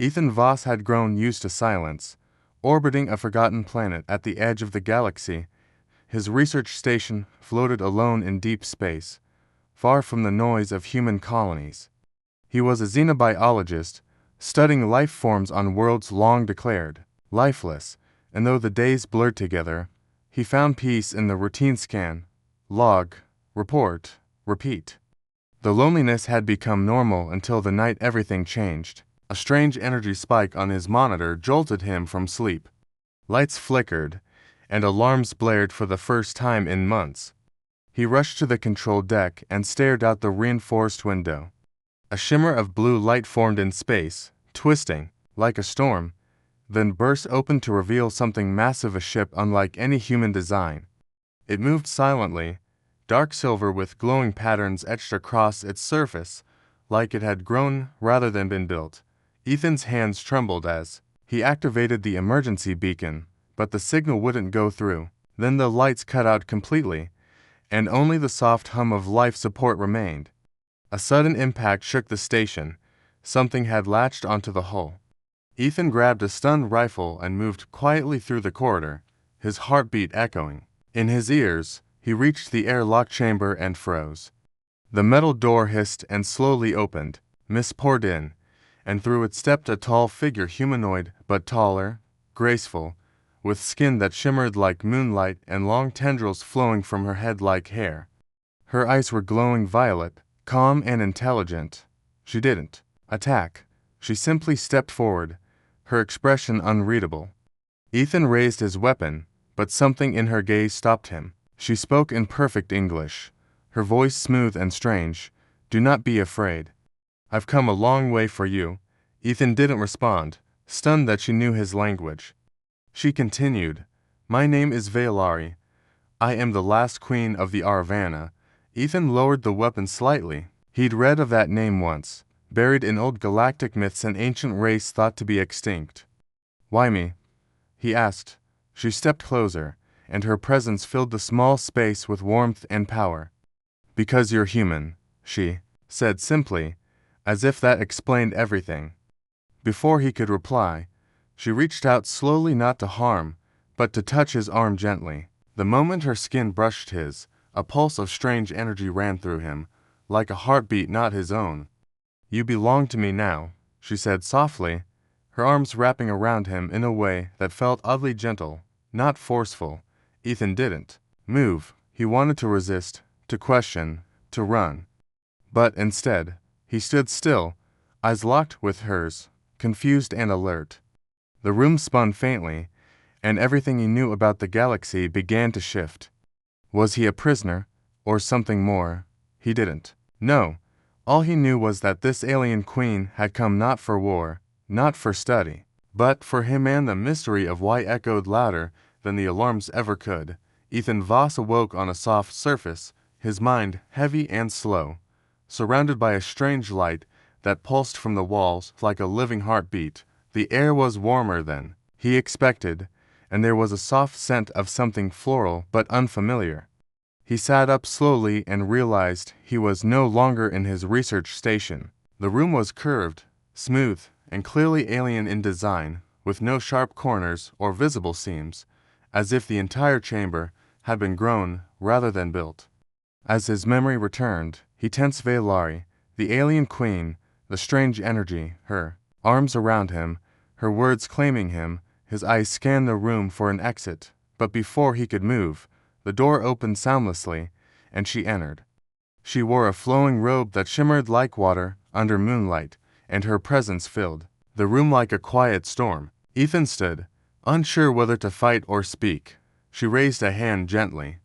Ethan Voss had grown used to silence, orbiting a forgotten planet at the edge of the galaxy. His research station floated alone in deep space, far from the noise of human colonies. He was a xenobiologist, studying life forms on worlds long declared lifeless, and though the days blurred together, he found peace in the routine scan, log, report, repeat. The loneliness had become normal until the night everything changed. A strange energy spike on his monitor jolted him from sleep. Lights flickered, and alarms blared for the first time in months. He rushed to the control deck and stared out the reinforced window. A shimmer of blue light formed in space, twisting, like a storm, then burst open to reveal something massive, a ship unlike any human design. It moved silently, dark silver with glowing patterns etched across its surface, like it had grown rather than been built. Ethan's hands trembled as he activated the emergency beacon, but the signal wouldn't go through. Then the lights cut out completely, and only the soft hum of life support remained. A sudden impact shook the station. Something had latched onto the hull. Ethan grabbed a stun rifle and moved quietly through the corridor, his heartbeat echoing. In his ears, he reached the airlock chamber and froze. The metal door hissed and slowly opened. Mist poured in, and through it stepped a tall figure, humanoid but taller, graceful, with skin that shimmered like moonlight and long tendrils flowing from her head like hair. Her eyes were glowing violet, calm and intelligent. She didn't attack. She simply stepped forward, her expression unreadable. Ethan raised his weapon, but something in her gaze stopped him. She spoke in perfect English, her voice smooth and strange. "Do not be afraid. I've come a long way for you." Ethan didn't respond, stunned that she knew his language. She continued, "My name is Vailari. I am the last queen of the Aravana." Ethan lowered the weapon slightly. He'd read of that name once, buried in old galactic myths, an ancient race thought to be extinct. "Why me?" he asked. She stepped closer, and her presence filled the small space with warmth and power. "Because you're human," she said simply, as if that explained everything. Before he could reply, she reached out slowly, not to harm, but to touch his arm gently. The moment her skin brushed his, a pulse of strange energy ran through him, like a heartbeat not his own. "You belong to me now," she said softly, her arms wrapping around him in a way that felt oddly gentle, not forceful. Ethan didn't move. He wanted to resist, to question, to run. But instead, he stood still, eyes locked with hers, confused and alert. The room spun faintly, and everything he knew about the galaxy began to shift. Was he a prisoner, or something more? He didn't know. All he knew was that this alien queen had come not for war, not for study, but for him, and the mystery of why echoed louder than the alarms ever could. Ethan Voss awoke on a soft surface, his mind heavy and slow, surrounded by a strange light that pulsed from the walls like a living heartbeat. The air was warmer than he expected, and there was a soft scent of something floral but unfamiliar. He sat up slowly and realized he was no longer in his research station. The room was curved, smooth, and clearly alien in design, with no sharp corners or visible seams, as if the entire chamber had been grown rather than built. As his memory returned, he tensed. Vailari, the alien queen, the strange energy, her arms around him, her words claiming him. His eyes scanned the room for an exit, but before he could move, the door opened soundlessly, and she entered. She wore a flowing robe that shimmered like water under moonlight, and her presence filled the room like a quiet storm. Ethan stood, unsure whether to fight or speak. She raised a hand gently.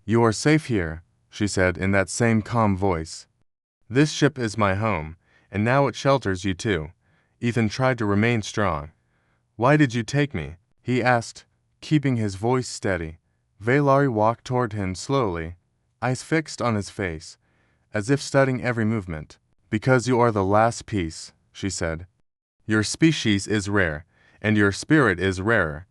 "You are safe here," she said in that same calm voice. "This ship is my home, and now it shelters you too." Ethan tried to remain strong. "Why did you take me?" he asked, keeping his voice steady. Vailari walked toward him slowly, eyes fixed on his face, as if studying every movement. "Because you are the last piece," she said. "Your species is rare, and your spirit is rarer.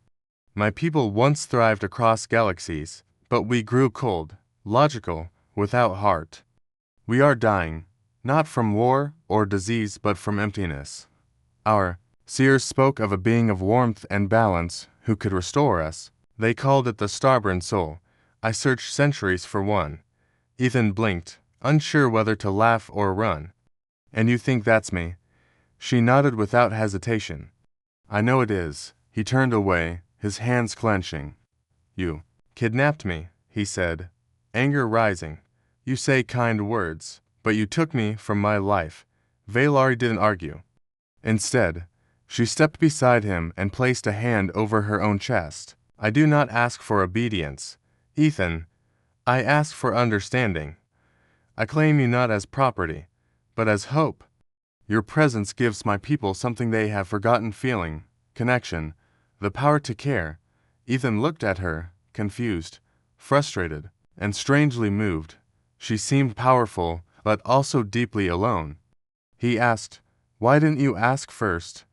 My people once thrived across galaxies, but we grew cold, logical, without heart. We are dying, not from war or disease but from emptiness. Our Seers spoke of a being of warmth and balance who could restore us. They called it the Starbound soul. I searched centuries for one. Ethan blinked, unsure whether to laugh or run. And you think that's me? She nodded without hesitation. I know it is. He turned away, his hands clenching. You kidnapped me, he said, anger rising. You say kind words, but you took me from my life. Valari didn't argue. Instead, she stepped beside him and placed a hand over her own chest. I do not ask for obedience, Ethan. I ask for understanding. I claim you not as property, but as hope. Your presence gives my people something they have forgotten: feeling, connection, the power to care. Ethan looked at her, confused, frustrated, and strangely moved. She seemed powerful, but also deeply alone. He asked, "Why didn't you ask first?"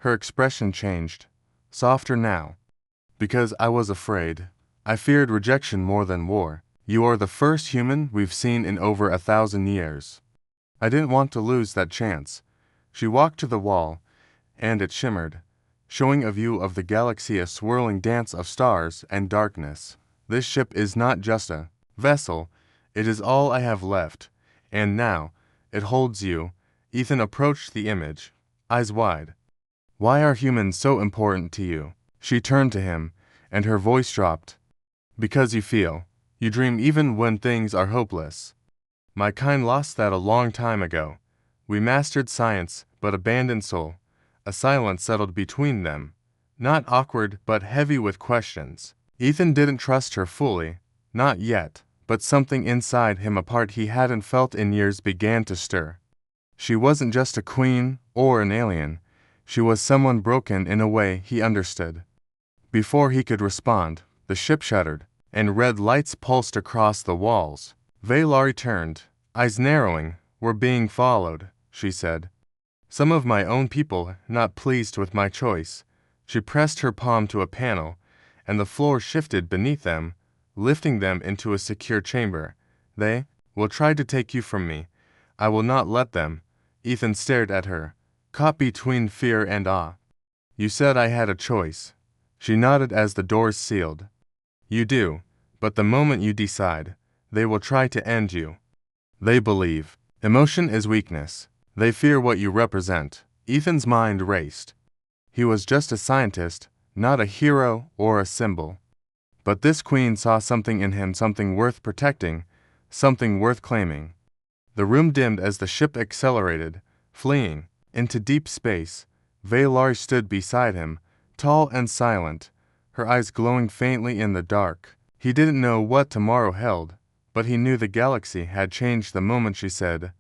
Her expression changed, softer now. Because I was afraid. I feared rejection more than war. You are the first human we've seen in over 1,000 years. I didn't want to lose that chance. She walked to the wall, and it shimmered, showing a view of the galaxy, a swirling dance of stars and darkness. This ship is not just a vessel, it is all I have left, and now, it holds you. Ethan approached the image, eyes wide. Why are humans so important to you? She turned to him, and her voice dropped. Because you feel. You dream even when things are hopeless. My kind lost that a long time ago. We mastered science, but abandoned soul. A silence settled between them, not awkward but heavy with questions. Ethan didn't trust her fully, not yet, but something inside him, a part he hadn't felt in years, began to stir. She wasn't just a queen or an alien. She was someone broken in a way he understood. Before he could respond, the ship shuddered, and red lights pulsed across the walls. Valari turned, eyes narrowing. We're being followed, she said. Some of my own people, not pleased with my choice. She pressed her palm to a panel, and the floor shifted beneath them, lifting them into a secure chamber. They will try to take you from me. I will not let them. Ethan stared at her, caught between fear and awe. You said I had a choice. She nodded as the doors sealed. You do, but the moment you decide, they will try to end you. They believe emotion is weakness. They fear what you represent. Ethan's mind raced. He was just a scientist, not a hero or a symbol. But this queen saw something in him, something worth protecting, something worth claiming. The room dimmed as the ship accelerated, fleeing into deep space. Valari stood beside him, tall and silent, her eyes glowing faintly in the dark. He didn't know what tomorrow held, but he knew the galaxy had changed the moment she said,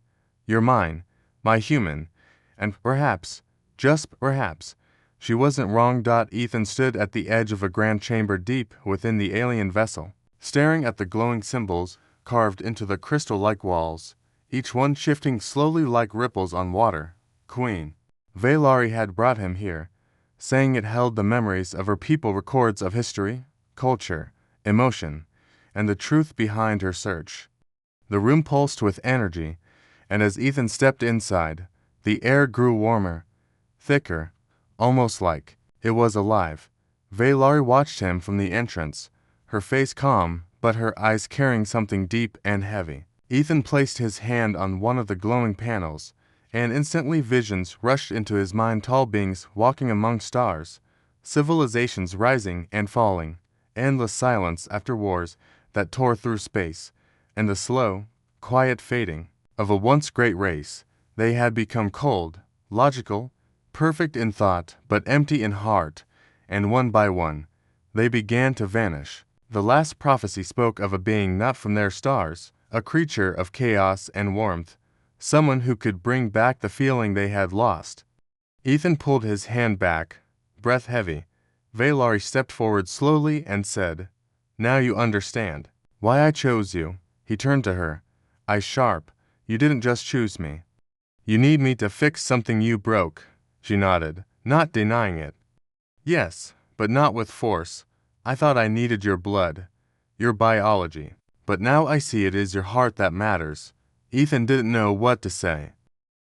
"You're mine, my human," and perhaps, just perhaps, she wasn't wrong. Ethan stood at the edge of a grand chamber deep within the alien vessel, staring at the glowing symbols carved into the crystal-like walls, each one shifting slowly like ripples on water. Queen. Valari had brought him here, saying it held the memories of her people, records of history, culture, emotion, and the truth behind her search. The room pulsed with energy, and as Ethan stepped inside, the air grew warmer, thicker, almost like it was alive. Valari watched him from the entrance, her face calm, but her eyes carrying something deep and heavy. Ethan placed his hand on one of the glowing panels, and instantly visions rushed into his mind, tall beings walking among stars, civilizations rising and falling, endless silence after wars that tore through space, and the slow, quiet fading of a once great race. They had become cold, logical, perfect in thought, but empty in heart, and one by one, they began to vanish. The last prophecy spoke of a being not from their stars, a creature of chaos and warmth, someone who could bring back the feeling they had lost. Ethan pulled his hand back, breath heavy. Valari stepped forward slowly and said, "Now you understand why I chose you." He turned to her, eyes sharp. "You didn't just choose me. You need me to fix something you broke." She nodded, not denying it. "Yes, but not with force. I thought I needed your blood, your biology. But now I see it is your heart that matters." Ethan didn't know what to say.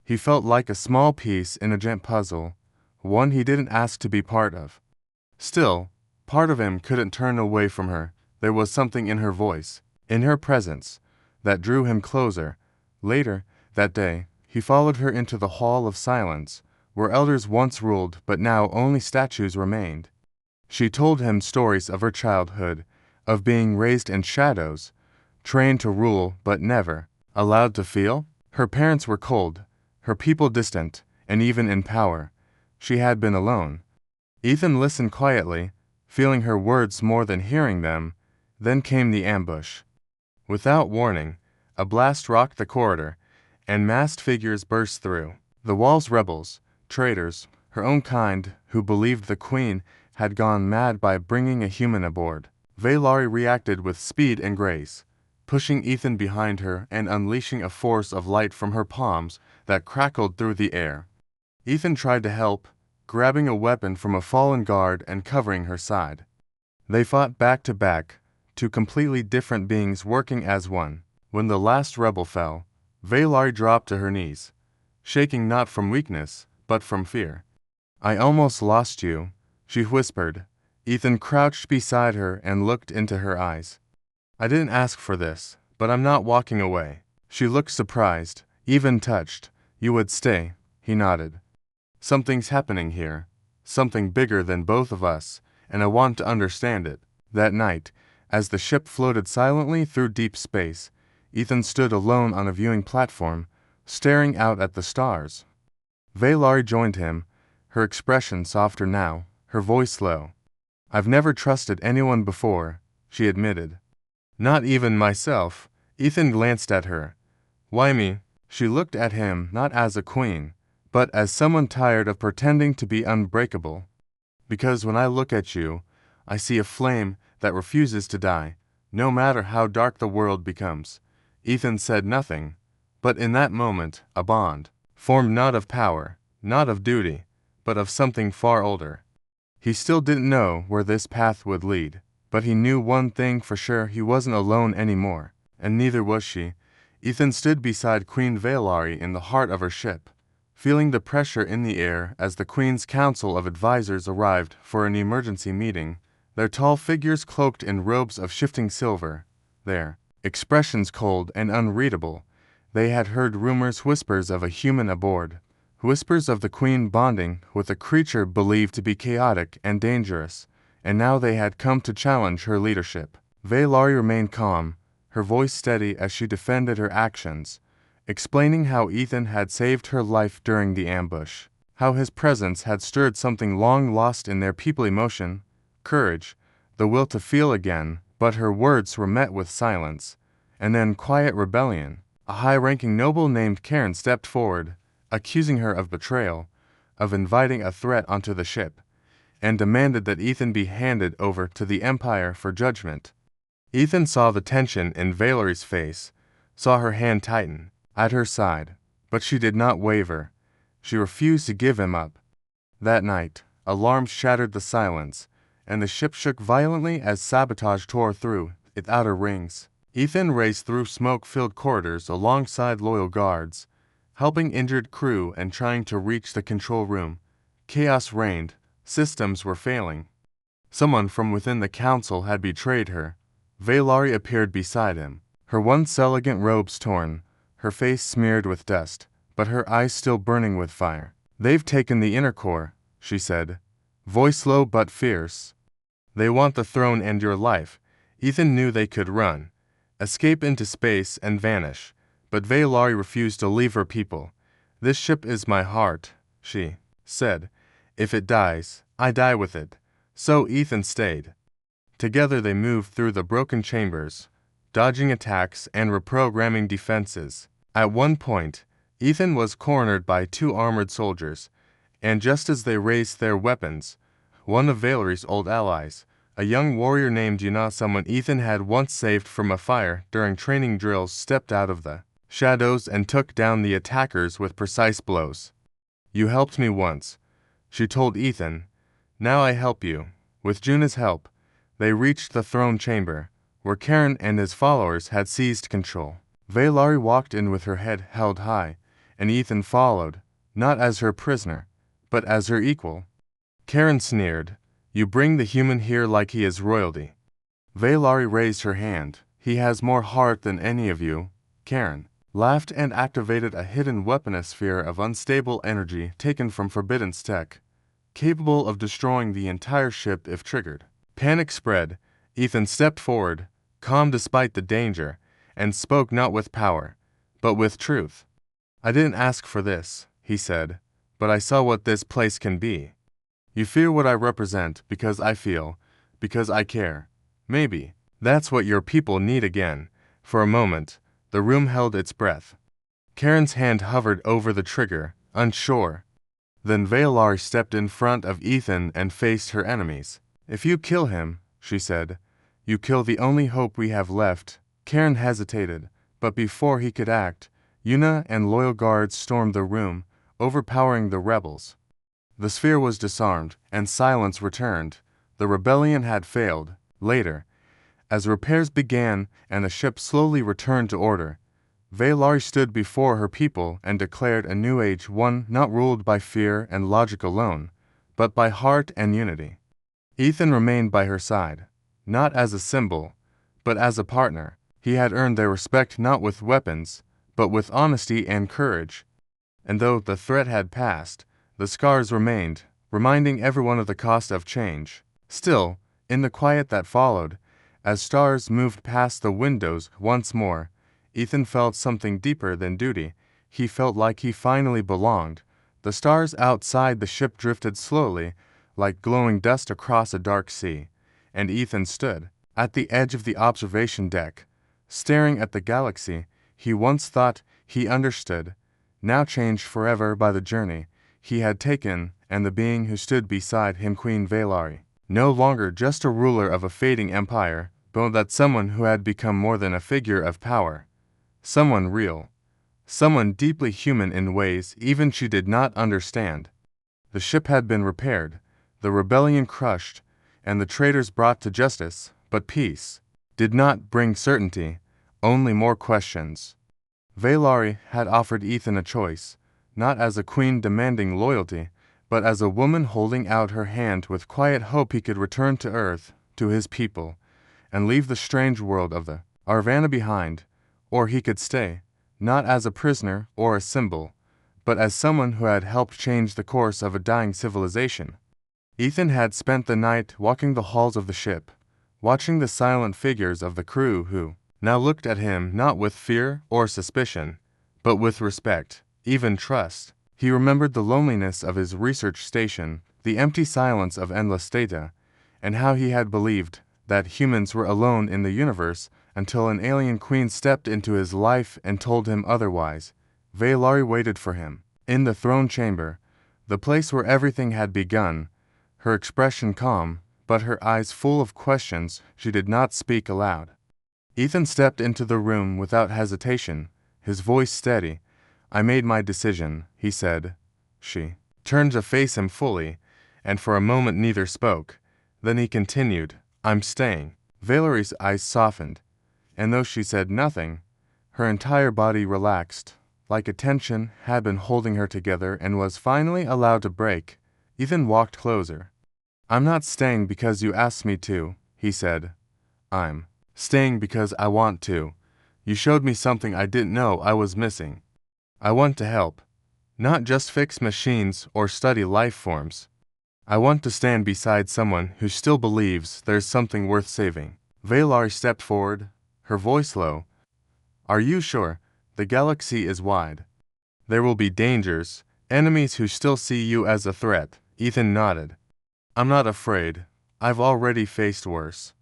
He felt like a small piece in a giant puzzle, one he didn't ask to be part of. Still, part of him couldn't turn away from her. There was something in her voice, in her presence, that drew him closer. Later, that day, he followed her into the Hall of Silence, where elders once ruled but now only statues remained. She told him stories of her childhood, of being raised in shadows, trained to rule but never allowed to feel. Her parents were cold, her people distant, and even in power. She had been alone. Ethan listened quietly, feeling her words more than hearing them. Then came the ambush. Without warning, a blast rocked the corridor, and masked figures burst through. The wall's rebels, traitors, her own kind, who believed the Queen had gone mad by bringing a human aboard. Valari reacted with speed and grace, pushing Ethan behind her and unleashing a force of light from her palms that crackled through the air. Ethan tried to help, grabbing a weapon from a fallen guard and covering her side. They fought back to back, two completely different beings working as one. When the last rebel fell, Valari dropped to her knees, shaking not from weakness, but from fear. "I almost lost you," she whispered. Ethan crouched beside her and looked into her eyes. "I didn't ask for this, but I'm not walking away." She looked surprised, even touched. "You would stay," he nodded. "Something's happening here, something bigger than both of us, and I want to understand it." That night, as the ship floated silently through deep space, Ethan stood alone on a viewing platform, staring out at the stars. Valari joined him, her expression softer now, her voice low. "I've never trusted anyone before," she admitted. "Not even myself." Ethan glanced at her. "Why me?" She looked at him not as a queen, but as someone tired of pretending to be unbreakable. "Because when I look at you, I see a flame that refuses to die, no matter how dark the world becomes." Ethan said nothing, but in that moment, a bond, formed not of power, not of duty, but of something far older. He still didn't know where this path would lead, but he knew one thing for sure: he wasn't alone anymore, and neither was she. Ethan stood beside Queen Valari in the heart of her ship, feeling the pressure in the air as the Queen's Council of Advisors arrived for an emergency meeting, their tall figures cloaked in robes of shifting silver, their expressions cold and unreadable. They had heard rumors, whispers of a human aboard, whispers of the Queen bonding with a creature believed to be chaotic and dangerous, and now they had come to challenge her leadership. Valari remained calm, her voice steady as she defended her actions, explaining how Ethan had saved her life during the ambush, how his presence had stirred something long lost in their people: emotion, courage, the will to feel again. But her words were met with silence, and then quiet rebellion. A high-ranking noble named Karen stepped forward, accusing her of betrayal, of inviting a threat onto the ship, and demanded that Ethan be handed over to the Empire for judgment. Ethan saw the tension in Valari's face, saw her hand tighten at her side, but she did not waver. She refused to give him up. That night, alarms shattered the silence, and the ship shook violently as sabotage tore through its outer rings. Ethan raced through smoke-filled corridors alongside loyal guards, helping injured crew and trying to reach the control room. Chaos reigned, systems were failing. Someone from within the council had betrayed her. Valari appeared beside him, her once elegant robes torn, her face smeared with dust, but her eyes still burning with fire. "They've taken the inner core," she said, voice low but fierce. "They want the throne and your life." Ethan knew they could run, escape into space and vanish, but Valari refused to leave her people. "This ship is my heart," she said. "If it dies, I die with it." So Ethan stayed. Together they moved through the broken chambers, dodging attacks and reprogramming defenses. At one point, Ethan was cornered by two armored soldiers, and just as they raised their weapons, one of Valari's old allies, a young warrior named Yuna, someone Ethan had once saved from a fire during training drills, stepped out of the shadows and took down the attackers with precise blows. "You helped me once," she told Ethan. "Now I help you." With Juna's help, they reached the throne chamber, where Karen and his followers had seized control. Valari walked in with her head held high, and Ethan followed, not as her prisoner, but as her equal. Karen sneered. You bring the human here like he is royalty. Valari raised her hand. He has more heart than any of you. Karen laughed and activated a hidden weaponosphere of unstable energy taken from Forbidden's tech, capable of destroying the entire ship if triggered. Panic spread. Ethan stepped forward, calm despite the danger, and spoke not with power, but with truth. I didn't ask for this, he said, but I saw what this place can be. You fear what I represent because I feel, because I care. Maybe that's what your people need again. For a moment, the room held its breath. Karen's hand hovered over the trigger, unsure. Then Valari stepped in front of Ethan and faced her enemies. If you kill him, she said, you kill the only hope we have left. Karen hesitated, but before he could act, Yuna and loyal guards stormed the room, overpowering the rebels. The sphere was disarmed, and silence returned. The rebellion had failed. Later, as repairs began and the ship slowly returned to order, Valari stood before her people and declared a new age, one not ruled by fear and logic alone, but by heart and unity. Ethan remained by her side, not as a symbol, but as a partner. He had earned their respect not with weapons, but with honesty and courage. And though the threat had passed, the scars remained, reminding everyone of the cost of change. Still, in the quiet that followed, as stars moved past the windows once more, Ethan felt something deeper than duty. He felt like he finally belonged. The stars outside the ship drifted slowly, like glowing dust across a dark sea, and Ethan stood at the edge of the observation deck, staring at the galaxy he once thought he understood, now changed forever by the journey he had taken and the being who stood beside him, Queen Valari. No longer just a ruler of a fading empire, but that someone who had become more than a figure of power. Someone real. Someone deeply human in ways even she did not understand. The ship had been repaired, the rebellion crushed, and the traitors brought to justice, but peace did not bring certainty, only more questions. Valari had offered Ethan a choice, not as a queen demanding loyalty, but as a woman holding out her hand with quiet hope he could return to Earth, to his people, and leave the strange world of the Arvana behind, or he could stay, not as a prisoner or a symbol, but as someone who had helped change the course of a dying civilization. Ethan had spent the night walking the halls of the ship, watching the silent figures of the crew who now looked at him not with fear or suspicion, but with respect, even trust. He remembered the loneliness of his research station, the empty silence of endless data, and how he had believed that humans were alone in the universe until an alien queen stepped into his life and told him otherwise. Valari waited for him in the throne chamber, the place where everything had begun, her expression calm, but her eyes full of questions. She did not speak aloud. Ethan stepped into the room without hesitation, his voice steady. I made my decision, he said. She turned to face him fully, and for a moment neither spoke. Then he continued, I'm staying. Valari's eyes softened, and though she said nothing, her entire body relaxed, like a tension had been holding her together and was finally allowed to break. Ethan walked closer. I'm not staying because you asked me to, he said. I'm staying because I want to. You showed me something I didn't know I was missing. I want to help, not just fix machines or study life forms. I want to stand beside someone who still believes there's something worth saving. Valari stepped forward, her voice low. Are you sure? The galaxy is wide. There will be dangers, enemies who still see you as a threat. Ethan nodded. I'm not afraid. I've already faced worse.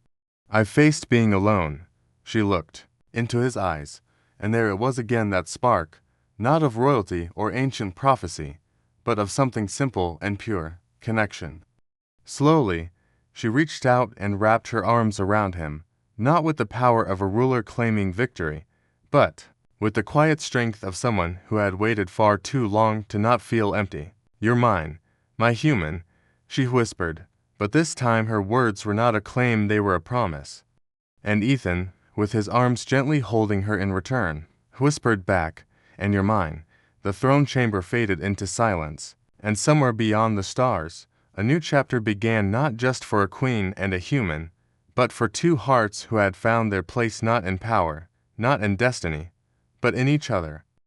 I've faced being alone. She looked into his eyes, and there it was again, that spark, not of royalty or ancient prophecy, but of something simple and pure, connection. Slowly, she reached out and wrapped her arms around him, not with the power of a ruler claiming victory, but with the quiet strength of someone who had waited far too long to not feel empty. You're mine, my human, she whispered, but this time her words were not a claim, they were a promise. And Ethan, with his arms gently holding her in return, whispered back, and you're mine. The throne chamber faded into silence. And somewhere beyond the stars, a new chapter began, not just for a queen and a human, but for two hearts who had found their place not in power, not in destiny, but in each other.